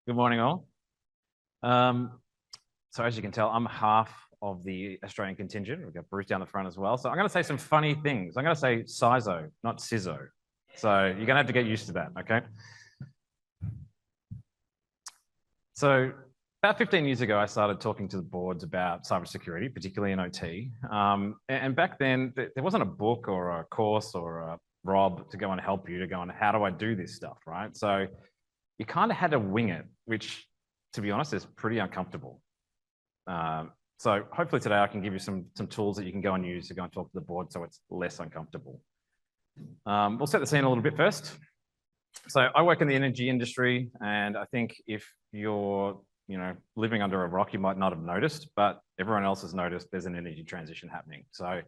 Good morning, all. So as you can tell, I'm half of the Australian contingent. We've got Bruce down the front as well. So I'm going to say some funny things. I'm going to say CISO, not CISO. So you're going to have to get used to that, okay? So about 15 years ago, I started talking to the boards about cybersecurity, particularly in OT. And back then, there wasn't a book or a course or a Rob to go and help you to go on how do I do this stuff, right? So you kind of had to wing it, which, to be honest, is pretty uncomfortable. So hopefully today I can give you some tools that you can go and use to go and talk to the board so it's less uncomfortable. We'll set the scene a little bit first. So I work in the energy industry, and I think if you're living under a rock, you might not have noticed, but everyone else has noticed there's an energy transition happening. So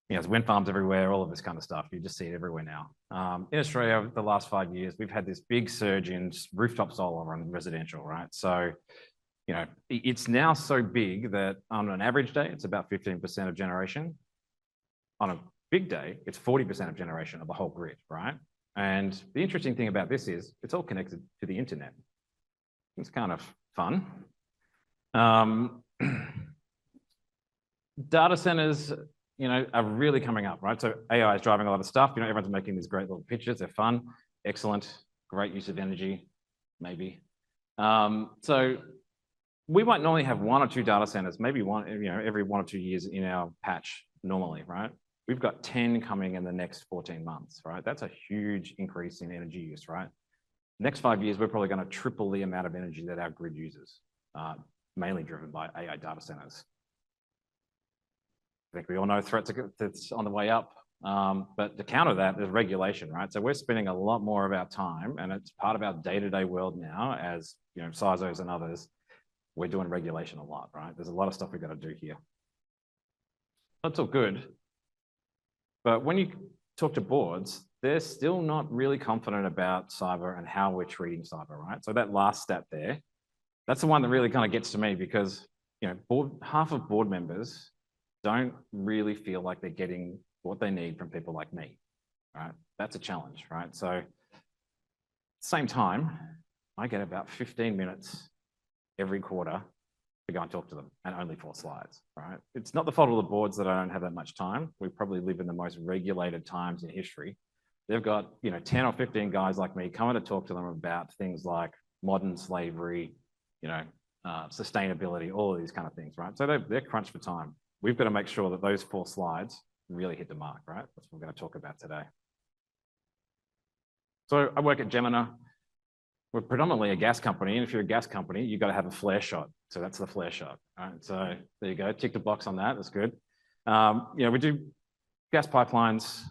there's wind farms everywhere, all of this kind of stuff. You just see it everywhere now. In Australia, over the last 5 years, we've had this big surge in rooftop solar on residential, right? So, it's now so big that on an average day, it's about 15% of generation. On a big day, it's 40% of generation of the whole grid, right? And the interesting thing about this is it's all connected to the internet. It's kind of fun. Data centers, are really coming up, right? So AI is driving a lot of stuff. Everyone's making these great little pictures. They're fun, excellent, great use of energy, maybe. So we might normally have 1 or 2 data centers, maybe one, every 1 or 2 years in our patch normally, right? We've got 10 coming in the next 14 months, right? That's a huge increase in energy use, right? Next 5 years, we're probably going to triple the amount of energy that our grid uses, mainly driven by AI data centers. I think we all know threats that's on the way up, but to counter that, there's regulation, right? So we're spending a lot more of our time, and it's part of our day-to-day world now as, CISOs and others, we're doing regulation a lot, right? There's a lot of stuff we've got to do here. That's all good. But when you talk to boards, they're still not really confident about cyber and how we're treating cyber, right? So that last stat there, that's the one that really kind of gets to me because, half of board members don't really feel like they're getting what they need from people like me, right? That's a challenge, right? So same time, I get about 15 minutes every quarter to go and talk to them, and only 4 slides, right? It's not the fault of the boards that I don't have that much time. We probably live in the most regulated times in history. They've got, 10 or 15 guys like me coming to talk to them about things like modern slavery, sustainability, all of these kind of things, right? So they're crunched for time. We've got to make sure that those 4 slides really hit the mark, right? That's what we're going to talk about today. So I work at Jemena. We're predominantly a gas company, and if you're a gas company, you've got to have a flare shot. So that's the flare shot, right? So there you go, tick the box on that, that's good. We do gas pipelines,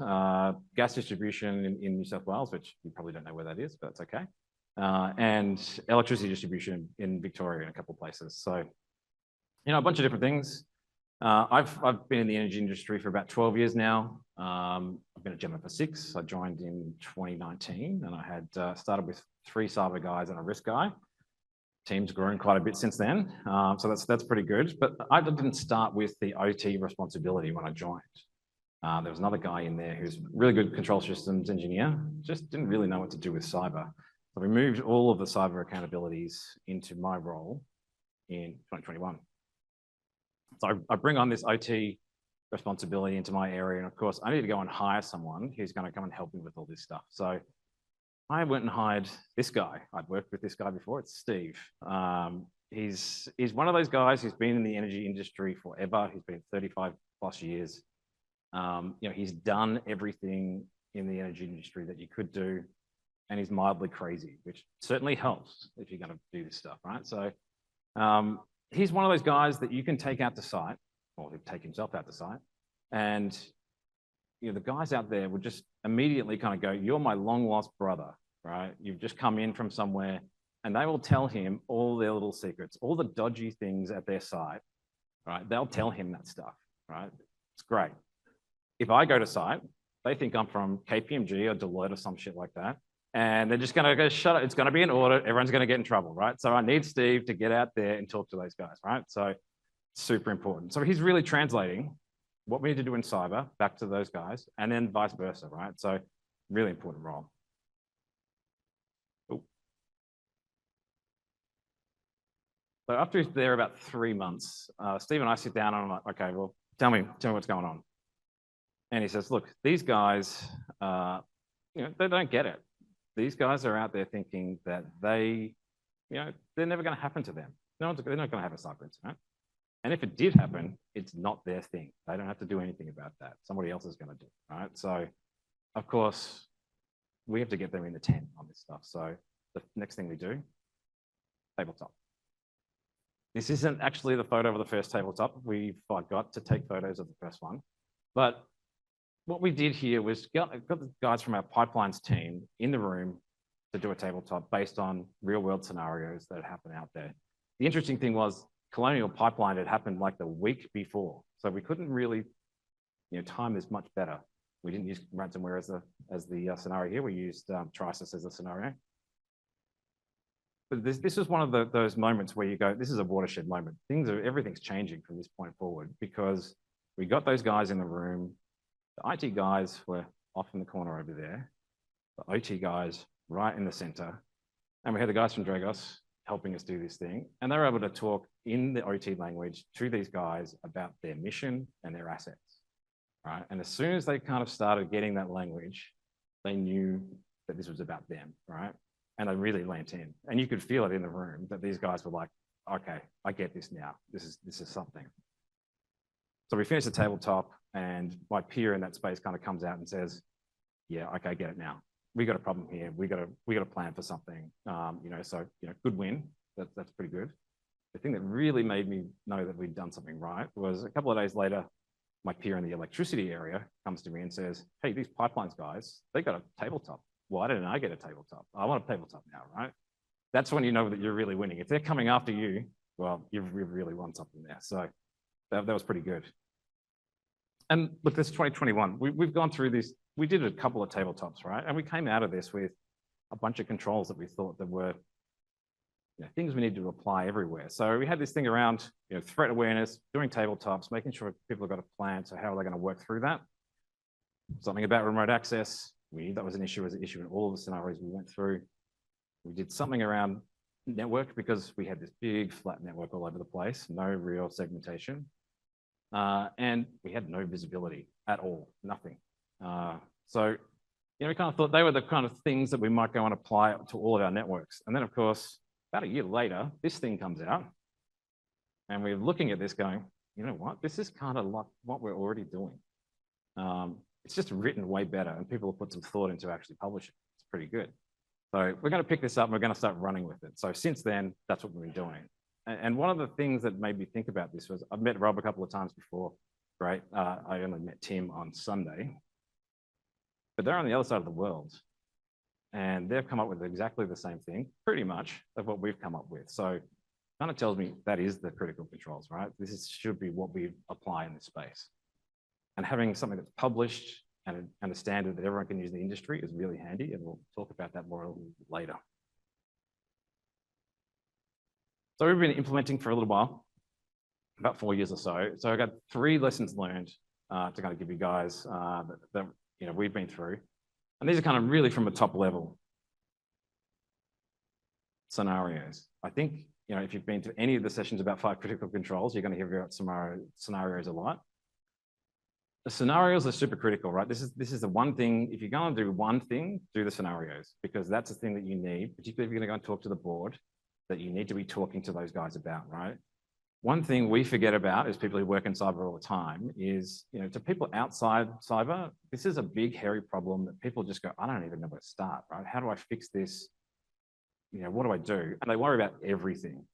gas distribution in New South Wales, which you probably don't know where that is, but that's okay. And electricity distribution in Victoria in a couple of places. So, a bunch of different things. I've been in the energy industry for about 12 years now. I've been at Jemena for 6. I joined in 2019, and I had started with 3 cyber guys and a risk guy. Team's grown quite a bit since then, so that's pretty good. But I didn't start with the OT responsibility when I joined. There was another guy in there who's really good control systems engineer, just didn't really know what to do with cyber. So we moved all of the cyber accountabilities into my role in 2021. So I bring on this OT responsibility into my area. And of course, I need to go and hire someone who's going to come and help me with all this stuff. So I went and hired this guy. I'd worked with this guy before. It's Steve. He's one of those guys who's been in the energy industry forever. He's been 35 plus years. He's done everything in the energy industry that you could do. And he's mildly crazy, which certainly helps if you're going to do this stuff, right? So he's one of those guys that you can take out to site, or he'll take himself out to site, and the guys out there would just immediately kind of go, "You're my long lost brother, right? You've just come in from somewhere," and they will tell him all their little secrets, all the dodgy things at their site, right? They'll tell him that stuff, right? It's great. If I go to site, they think I'm from KPMG or Deloitte or some shit like that. And they're just going to go, shut up, it's going to be an audit, everyone's going to get in trouble, right? So I need Steve to get out there and talk to those guys, right? So super important. So he's really translating what we need to do in cyber back to those guys, and then vice versa, right? So really important role. So after he's there about 3 months, Steve and I sit down and I'm like, okay, well, tell me what's going on. And he says, look, these guys, they don't get it. These guys are out there thinking that they're never going to happen to them. They're not going to have a cyber incident. And if it did happen, it's not their thing. They don't have to do anything about that. Somebody else is going to do it, right? So, of course, we have to get them in the tent on this stuff. So the next thing we do, tabletop. This isn't actually the photo of the first tabletop. We forgot to take photos of the first one. But what we did here was got the guys from our pipelines team in the room to do a tabletop based on real world scenarios that happen out there. The interesting thing was Colonial Pipeline had happened like the week before. So we couldn't really, time is much better. We didn't use ransomware as the scenario here. We used CISO as a scenario. But this is one of those moments where you go, this is a watershed moment. Everything's changing from this point forward because we got those guys in the room. The IT guys were off in the corner over there. The OT guys right in the center. And we had the guys from Dragos helping us do this thing. And they were able to talk in the OT language to these guys about their mission and their assets, right? And as soon as they kind of started getting that language, they knew that this was about them, right? And they really leant in. And you could feel it in the room that these guys were like, okay, I get this now. This is something. So we finished the tabletop and my peer in that space kind of comes out and says, yeah, okay, I get it now. We got a problem here. We got to plan for something. Good win. That's pretty good. The thing that really made me know that we'd done something right was a couple of days later, my peer in the electricity area comes to me and says, hey, these pipelines guys, they got a tabletop. Why didn't I get a tabletop? I want a tabletop now, right? That's when you know that you're really winning. If they're coming after you, well, you've really won something there. So that was pretty good. And look, this is 2021. We've gone through this. We did a couple of tabletops, right? And we came out of this with a bunch of controls that we thought that were things we need to apply everywhere. So we had this thing around threat awareness, doing tabletops, making sure people have got a plan. So how are they going to work through that? Something about remote access. We knew that was an issue in all of the scenarios we went through. We did something around network because we had this big flat network all over the place, no real segmentation. And we had no visibility at all, nothing. So we kind of thought they were the kind of things that we might go and apply to all of our networks. And then, of course, about a year later, this thing comes out. And we're looking at this going, you know what? This is kind of like what we're already doing. It's just written way better, and people have put some thought into actually publishing. It's pretty good. So we're going to pick this up and we're going to start running with it. So since then, that's what we've been doing. And one of the things that made me think about this was I've met Rob a couple of times before, right? I only met Tim on Sunday, but they're on the other side of the world. And they've come up with exactly the same thing, pretty much, of what we've come up with. So it kind of tells me that is the critical controls, right? Should be what we apply in this space. And having something that's published and a standard that everyone can use in the industry is really handy, and we'll talk about that more later. So we've been implementing for a little while, about 4 years or so. So I got 3 lessons learned to kind of give you guys that we've been through. And these are kind of really from a top level scenarios. I think, if you've been to any of the sessions about 5 critical controls, you're going to hear about scenarios a lot. The scenarios are super critical, right? This is the one thing. If you're going to do one thing, do the scenarios, because that's the thing that you need, particularly if you're going to go and talk to the board, that you need to be talking to those guys about, right? One thing we forget about as people who work in cyber all the time is, to people outside cyber, this is a big, hairy problem that people just go, I don't even know where to start, right? How do I fix this? What do I do? And they worry about everything.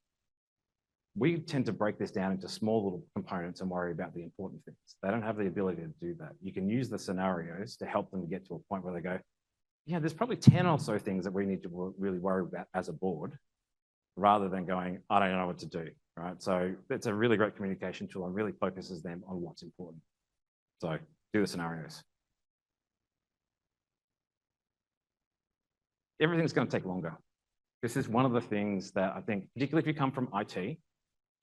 We tend to break this down into small little components and worry about the important things. They don't have the ability to do that. You can use the scenarios to help them get to a point where they go, yeah, there's probably 10 or so things that we need to really worry about as a board, rather than going, I don't know what to do, right? So it's a really great communication tool and really focuses them on what's important. So do the scenarios. Everything's going to take longer. This is one of the things that I think, particularly if you come from IT,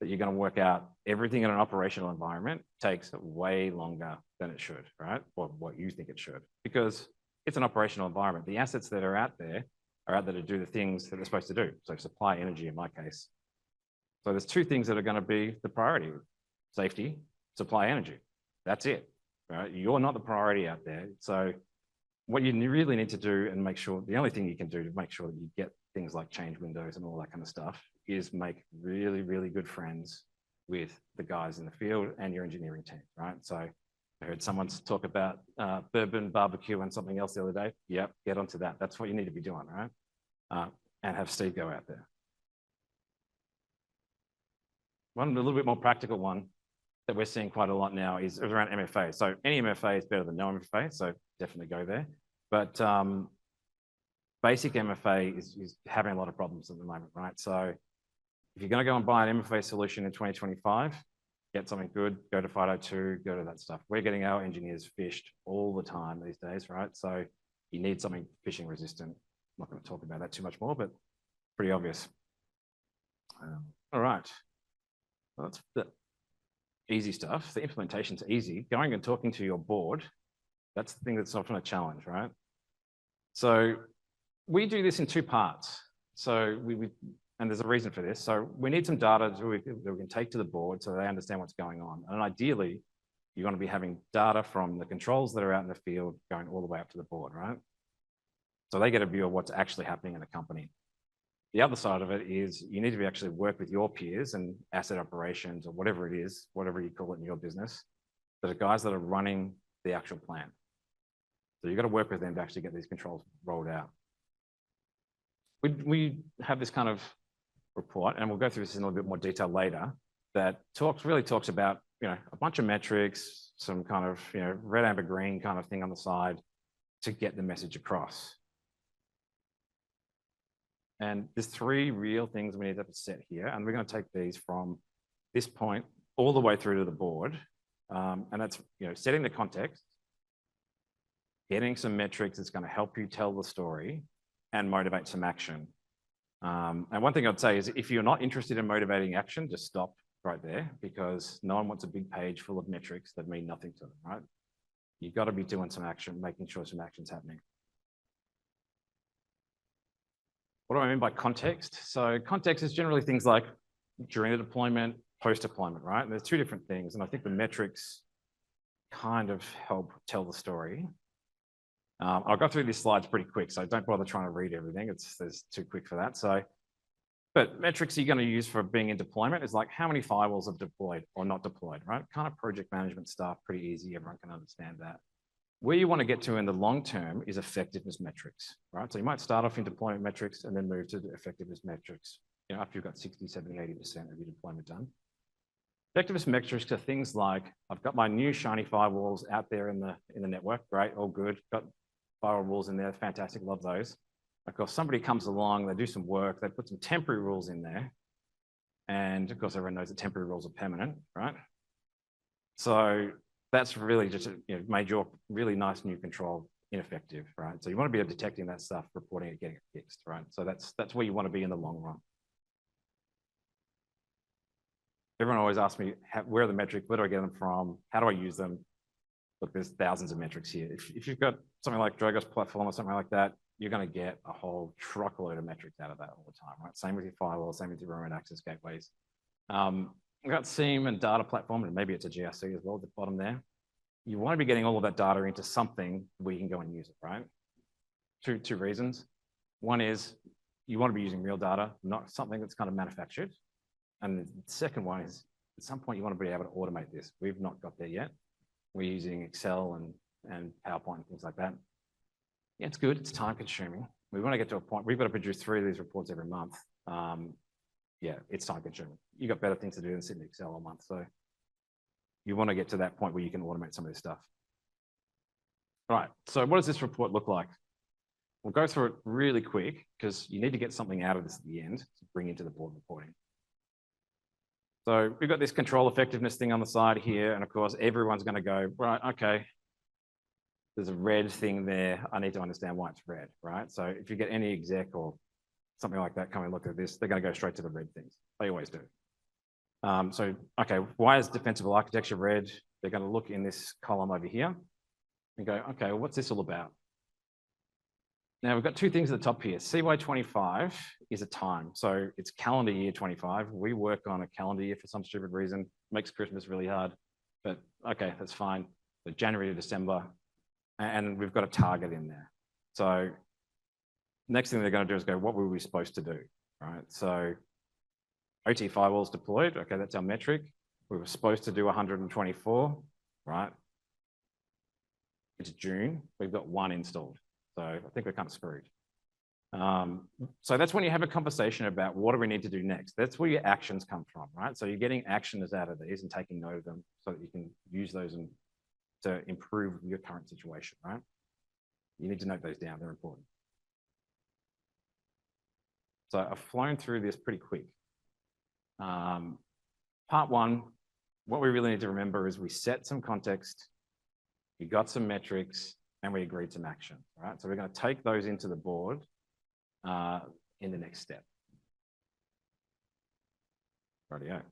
that you're going to work out everything in an operational environment takes way longer than it should, right? Or what you think it should, because it's an operational environment. The assets that are out there to do the things that they're supposed to do. So supply energy in my case. So there's two things that are going to be the priority: safety, supply energy. That's it, right? You're not the priority out there. So what you really need to do and make sure, the only thing you can do to make sure that you get things like change windows and all that kind of stuff is make really, really good friends with the guys in the field and your engineering team, right? So I heard someone talk about bourbon, barbecue, and something else the other day. Yep, get onto that. That's what you need to be doing, right? And have Steve go out there. One a little bit more practical one that we're seeing quite a lot now is around MFA. So any MFA is better than no MFA, so definitely go there. But basic MFA is having a lot of problems at the moment, right? So if you're going to go and buy an MFA solution in 2025, get something good, go to 502, go to that stuff. We're getting our engineers fished all the time these days, right? So you need something phishing resistant. I'm not going to talk about that too much more, but pretty obvious. All right. Well, that's the easy stuff. The implementation's easy. Going and talking to your board, that's the thing that's often a challenge, right? So we do this in two parts. So and there's a reason for this. So we need some data that we can take to the board so they understand what's going on. And ideally, you want to be having data from the controls that are out in the field going all the way up to the board, right? So they get a view of what's actually happening in the company. The other side of it is you need to actually work with your peers and asset operations or whatever it is, whatever you call it in your business, that are guys that are running the actual plan. So you've got to work with them to actually get these controls rolled out. We have this kind of report, and we'll go through this in a little bit more detail later, that really talks about, a bunch of metrics, some kind of, red, amber, green kind of thing on the side to get the message across. And there's three real things we need to set here, and we're going to take these from this point all the way through to the board. And that's, setting the context, getting some metrics that's going to help you tell the story and motivate some action. And one thing I'd say is if you're not interested in motivating action, just stop right there, because no one wants a big page full of metrics that mean nothing to them, right? You've got to be doing some action, making sure some action's happening. What do I mean by context? So context is generally things like during the deployment, post-deployment, right? And there's two different things, and I think the metrics kind of help tell the story. I'll go through these slides pretty quick, so don't bother trying to read everything. It's too quick for that. But metrics you're going to use for being in deployment is like how many firewalls have deployed or not deployed, right? Kind of project management stuff, pretty easy. Everyone can understand that. Where you want to get to in the long term is effectiveness metrics, right? So you might start off in deployment metrics and then move to the effectiveness metrics, after you've got 60, 70, 80% of your deployment done. Effectiveness metrics are things like, I've got my new shiny firewalls out there in the network, great, all good. Got firewall rules in there, fantastic, love those. Of course, somebody comes along, they do some work, they put some temporary rules in there. And of course, everyone knows that temporary rules are permanent, right? So that's really just made your really nice new control ineffective, right? So you want to be detecting that stuff, reporting it, getting it fixed, right? So that's where you want to be in the long run. Everyone always asks me, where are the metrics? Where do I get them from? How do I use them? Look, there's thousands of metrics here. If you've got something like Dragos platform or something like that, you're going to get a whole truckload of metrics out of that all the time, right? Same with your firewall, same with your remote access gateways. We've got SIEM and data platform, and maybe it's a GRC as well at the bottom there. You want to be getting all of that data into something where you can go and use it, right? Two reasons. One is you want to be using real data, not something that's kind of manufactured. And the second one is at some point you want to be able to automate this. We've not got there yet. We're using Excel and PowerPoint and things like that. Yeah, it's good. It's time consuming. We want to get to a point, we've got to produce 3 of these reports every month. Yeah, it's time consuming. You've got better things to do than sit in Excel all month. So you want to get to that point where you can automate some of this stuff. All right, so what does this report look like? We'll go through it really quick because you need to get something out of this at the end to bring into the board reporting. So we've got this control effectiveness thing on the side here. And of course, everyone's going to go, right, okay, there's a red thing there. I need to understand why it's red, right? So if you get any exec or something like that come and look at this, they're going to go straight to the red things. They always do. So, okay, why is defensible architecture red? They're going to look in this column over here and go, okay, well, what's this all about? Now we've got two things at the top here. CY25 is a time. So it's calendar year 25. We work on a calendar year for some stupid reason. Makes Christmas really hard, but okay, that's fine. So January to December, and we've got a target in there. So next thing they're going to do is go, what were we supposed to do, right? So OT firewalls deployed. Okay, that's our metric. We were supposed to do 124, right? It's June. We've got one installed. So I think we're kind of screwed. So that's when you have a conversation about what do we need to do next. That's where your actions come from, right? So you're getting actions out of these and taking note of them so that you can use those to improve your current situation, right? You need to note those down. They're important. So I've flown through this pretty quick. Part one, what we really need to remember is we set some context, we got some metrics, and we agreed some action, right? So we're going to take those into the board in the next step. Rightio.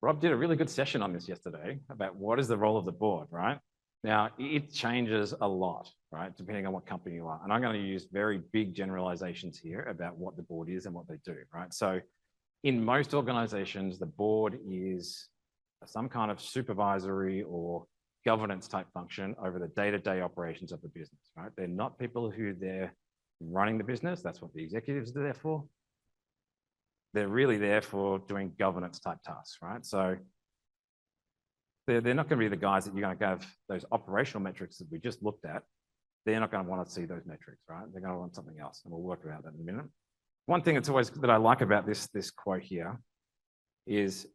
Rob did a really good session on this yesterday about what is the role of the board, right? Now, it changes a lot, right, depending on what company you are. And I'm going to use very big generalizations here about what the board is and what they do, right? So in most organizations, the board is some kind of supervisory or governance type function over the day-to-day operations of the business, right? They're not people who they're running the business. That's what the executives are there for. They're really there for doing governance type tasks, right? So they're not going to be the guys that you're going to have those operational metrics that we just looked at. They're not going to want to see those metrics, right? They're going to want something else, and we'll work about that in a minute. One thing that I like about this quote here is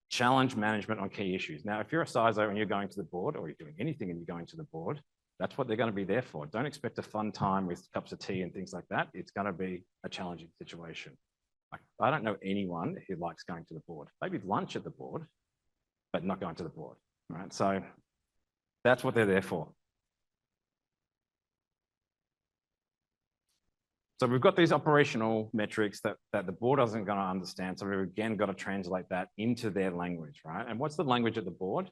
challenge management on key issues. Now, if you're a CISO and you're going to the board, or you're doing anything and you're going to the board, that's what they're going to be there for. Don't expect a fun time with cups of tea and things like that. It's going to be a challenging situation. I don't know anyone who likes going to the board. Maybe lunch at the board, but not going to the board, right? So that's what they're there for. So we've got these operational metrics that the board isn't going to understand. So we've again got to translate that into their language, right? And what's the language of the board?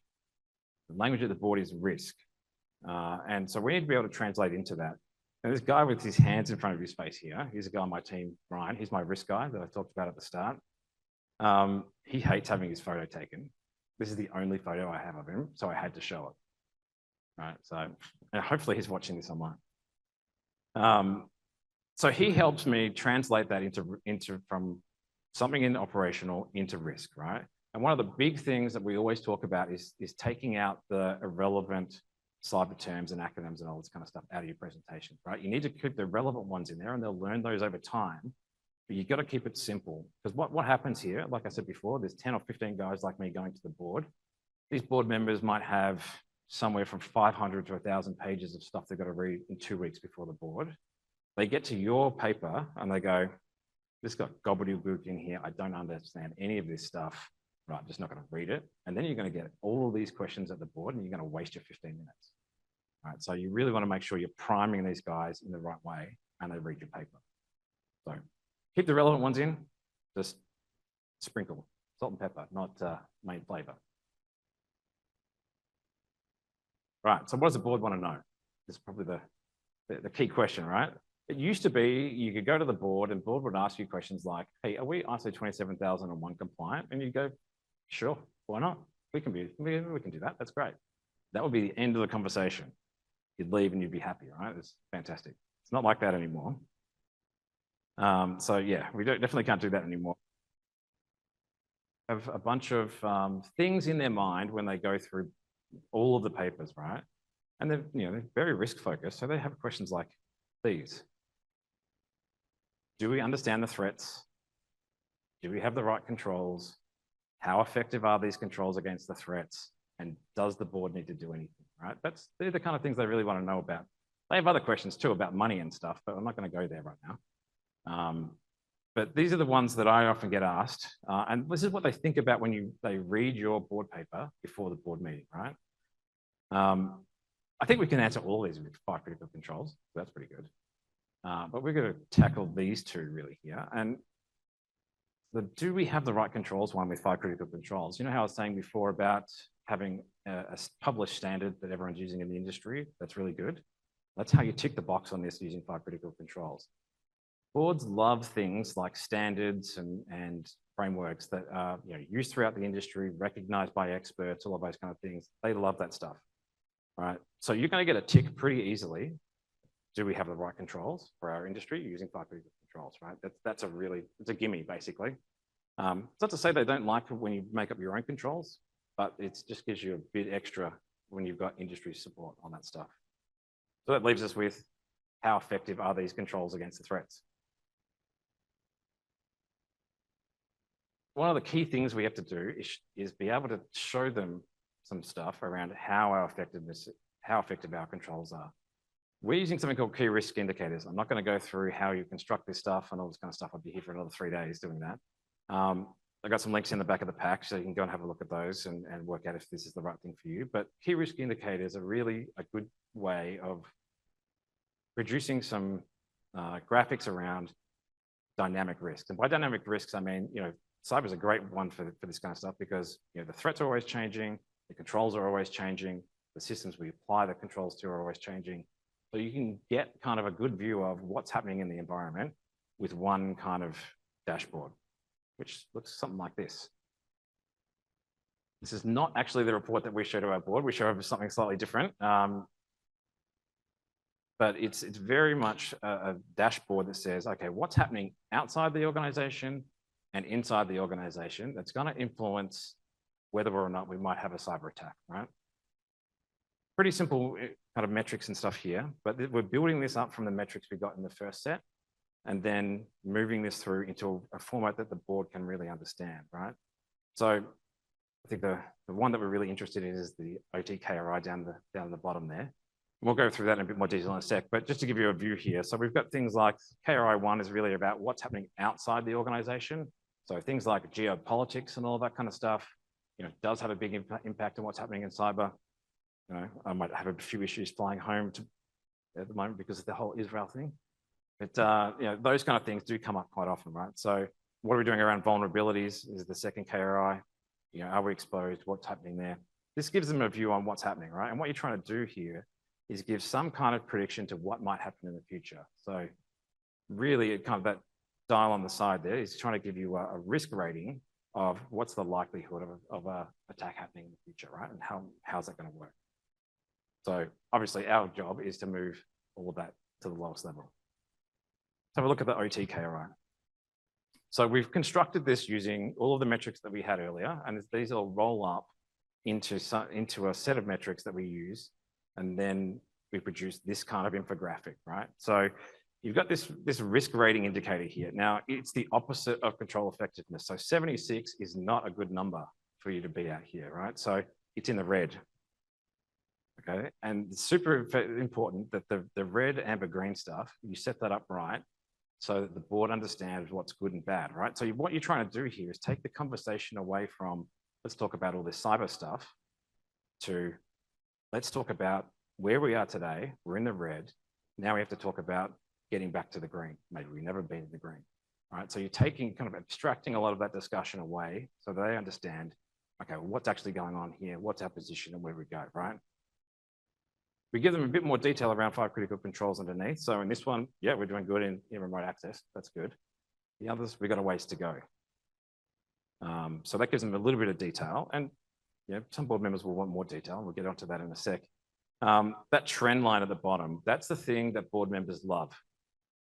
The language of the board is risk. And so we need to be able to translate into that. And this guy with his hands in front of his face here, he's a guy on my team, Brian. He's my risk guy that I talked about at the start. He hates having his photo taken. This is the only photo I have of him, so I had to show it. Right, so and hopefully he's watching this online. So he helps me translate that into from something in operational into risk, right? And one of the big things that we always talk about is taking out the irrelevant cyber terms and acronyms and all this kind of stuff out of your presentations, right? You need to keep the relevant ones in there, and they'll learn those over time. But you've got to keep it simple, because what happens here, like I said before, there's 10 or 15 guys like me going to the board. These board members might have somewhere from 500 to 1,000 pages of stuff they've got to read in 2 weeks before the board. They get to your paper and they go, this got gobbledygook in here. I don't understand any of this stuff. Right, I'm just not going to read it. And then you're going to get all of these questions at the board and you're going to waste your 15 minutes. Right, so you really want to make sure you're priming these guys in the right way and they read your paper. So keep the relevant ones in, just sprinkle, salt and pepper, not main flavor. Right, so what does the board want to know? This is probably the key question, right? It used to be you could go to the board and board would ask you questions like, hey, are we ISO 27001 compliant? And you go, sure, why not? We can do that, that's great. That would be the end of the conversation. You'd leave and you'd be happy, right? It's fantastic. It's not like that anymore. So yeah, we definitely can't do that anymore. Have a bunch of things in their mind when they go through all of the papers, right? And they're very risk focused. So they have questions like these. Do we understand the threats? Do we have the right controls? How effective are these controls against the threats? And does the board need to do anything, right? They're the kind of things they really want to know about. They have other questions too about money and stuff, but I'm not going to go there right now. But these are the ones that I often get asked. And this is what they think about when they read your board paper before the board meeting, right? I think we can answer all these with 5 critical controls. So that's pretty good. But we're going to tackle these two really here. And do we have the right controls one with 5 critical controls? You know how I was saying before about having a published standard that everyone's using in the industry? That's really good. That's how you tick the box on this using 5 critical controls. Boards love things like standards and frameworks that are used throughout the industry, recognized by experts, all of those kind of things. They love that stuff, right? So you're going to get a tick pretty easily. Do we have the right controls for our industry using 5 critical controls, right? It's a gimme, basically. It's not to say they don't like it when you make up your own controls, but it just gives you a bit extra when you've got industry support on that stuff. So that leaves us with, how effective are these controls against the threats? One of the key things we have to do is be able to show them some stuff around how effective our controls are. We're using something called key risk indicators. I'm not going to go through how you construct this stuff and all this kind of stuff. I'd be here for another 3 days doing that. I've got some links in the back of the pack, so you can go and have a look at those and work out if this is the right thing for you. But key risk indicators are really a good way of producing some graphics around dynamic risks. And by dynamic risks, I mean, cyber is a great one for this kind of stuff because the threats are always changing, the controls are always changing, the systems we apply the controls to are always changing. So you can get kind of a good view of what's happening in the environment with one kind of dashboard, which looks something like this. This is not actually the report that we show to our board. We show something slightly different. But it's very much a dashboard that says, okay, what's happening outside the organization and inside the organization that's going to influence whether or not we might have a cyber attack, right? Pretty simple kind of metrics and stuff here, but we're building this up from the metrics we got in the first set and then moving this through into a format that the board can really understand, right? So I think the one that we're really interested in is the OT KRI down the bottom there. We'll go through that in a bit more detail in a sec, but just to give you a view here. So we've got things like KRI1 is really about what's happening outside the organization. So things like geopolitics and all that kind of stuff, does have a big impact on what's happening in cyber. I might have a few issues flying home at the moment because of the whole Israel thing. But those kind of things do come up quite often, right? So what are we doing around vulnerabilities is the second KRI. Are we exposed? What's happening there? This gives them a view on what's happening, right? And what you're trying to do here is give some kind of prediction to what might happen in the future. So really kind of that dial on the side there is trying to give you a risk rating of what's the likelihood of an attack happening in the future, right? And how's that going to work? So obviously our job is to move all of that to the lowest level. Let's have a look at the OT KRI. So we've constructed this using all of the metrics that we had earlier, and these all roll up into a set of metrics that we use, and then we produce this kind of infographic, right? So you've got this risk rating indicator here. Now, it's the opposite of control effectiveness. So 76 is not a good number for you to be at here, right? So it's in the red. Okay, and it's super important that the red, amber, green stuff, you set that up right so that the board understands what's good and bad, right? So what you're trying to do here is take the conversation away from, let's talk about all this cyber stuff, to let's talk about where we are today. We're in the red. Now we have to talk about getting back to the green. Maybe we've never been in the green, right? So you're taking, kind of abstracting a lot of that discussion away so they understand, okay, well, what's actually going on here? What's our position and where we go, right? We give them a bit more detail around 5 critical controls underneath. So in this one, yeah, we're doing good in remote access. That's good. The others, we've got a ways to go. So that gives them a little bit of detail. And some board members will want more detail. We'll get onto that in a sec. That trend line at the bottom, that's the thing that board members love.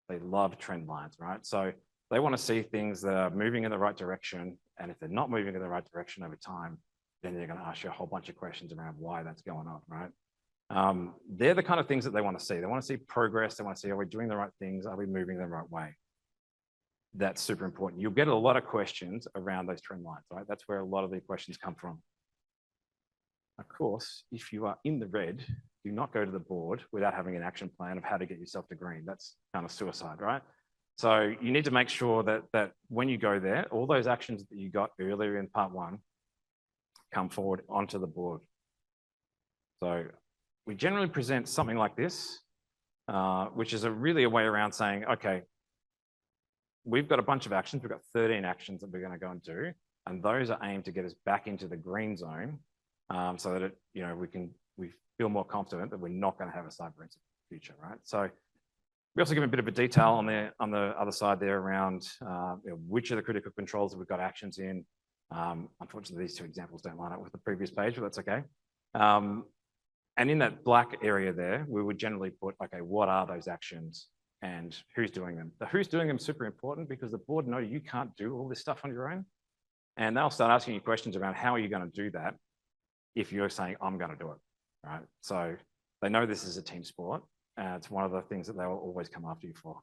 They love trend lines, right? So they want to see things that are moving in the right direction. And if they're not moving in the right direction over time, then they're going to ask you a whole bunch of questions around why that's going on, right? They're the kind of things that they want to see. They want to see progress. They want to see, are we doing the right things? Are we moving the right way? That's super important. You'll get a lot of questions around those trend lines, right? That's where a lot of the questions come from. Of course, if you are in the red, do not go to the board without having an action plan of how to get yourself to green. That's kind of suicide, right? So you need to make sure that when you go there, all those actions that you got earlier in part 1 come forward onto the board. So we generally present something like this, which is really a way around saying, okay, we've got a bunch of actions. We've got 13 actions that we're going to go and do, and those are aimed to get us back into the green zone, so that we feel more confident that we're not going to have a cyber incident future, right? So we also give a bit of a detail on the other side there around which are the critical controls that we've got actions in. Unfortunately, these two examples don't line up with the previous page, but that's okay. And in that black area there, we would generally put, okay, what are those actions and who's doing them? The who's doing them is super important because the board know you can't do all this stuff on your own. And they'll start asking you questions around how are you going to do that if you're saying, I'm going to do it, right? So they know this is a team sport. It's one of the things that they will always come after you for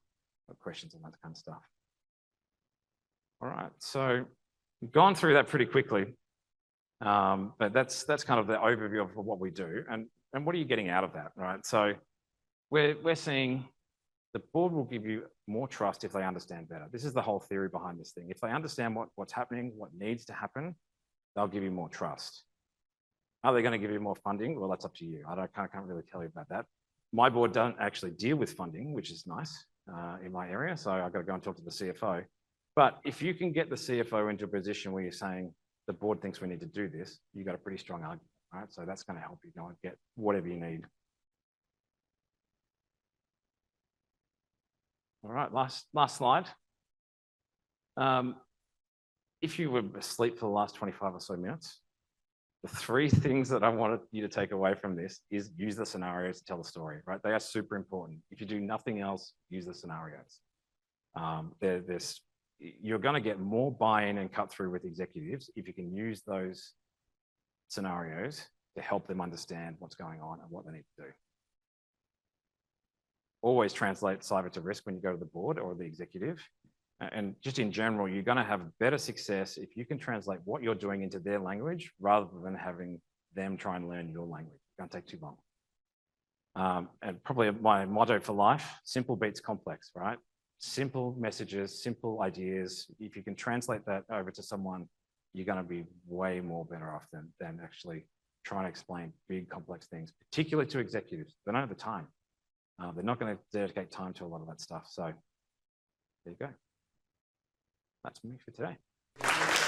questions and that kind of stuff. All right, so we've gone through that pretty quickly. But that's kind of the overview of what we do. And what are you getting out of that, right? So we're seeing the board will give you more trust if they understand better. This is the whole theory behind this thing. If they understand what's happening, what needs to happen, they'll give you more trust. Are they going to give you more funding? Well, that's up to you. I can't really tell you about that. My board don't actually deal with funding, which is nice in my area. So I've got to go and talk to the CFO. But if you can get the CFO into a position where you're saying, the board thinks we need to do this, you've got a pretty strong argument, right? So that's going to help you go and get whatever you need. All right, last slide. If you were asleep for the last 25 or so minutes, the three things that I wanted you to take away from this is use the scenarios to tell the story, right? They are super important. If you do nothing else, use the scenarios. You're going to get more buy-in and cut through with executives if you can use those scenarios to help them understand what's going on and what they need to do. Always translate cyber to risk when you go to the board or the executive. And just in general, you're going to have better success if you can translate what you're doing into their language rather than having them try and learn your language. It's going to take too long. And probably my motto for life, simple beats complex, right? Simple messages, simple ideas. If you can translate that over to someone, you're going to be way more better off than actually trying to explain big, complex things, particularly to executives. They don't have the time. They're not going to dedicate time to a lot of that stuff. So there you go. That's me for today.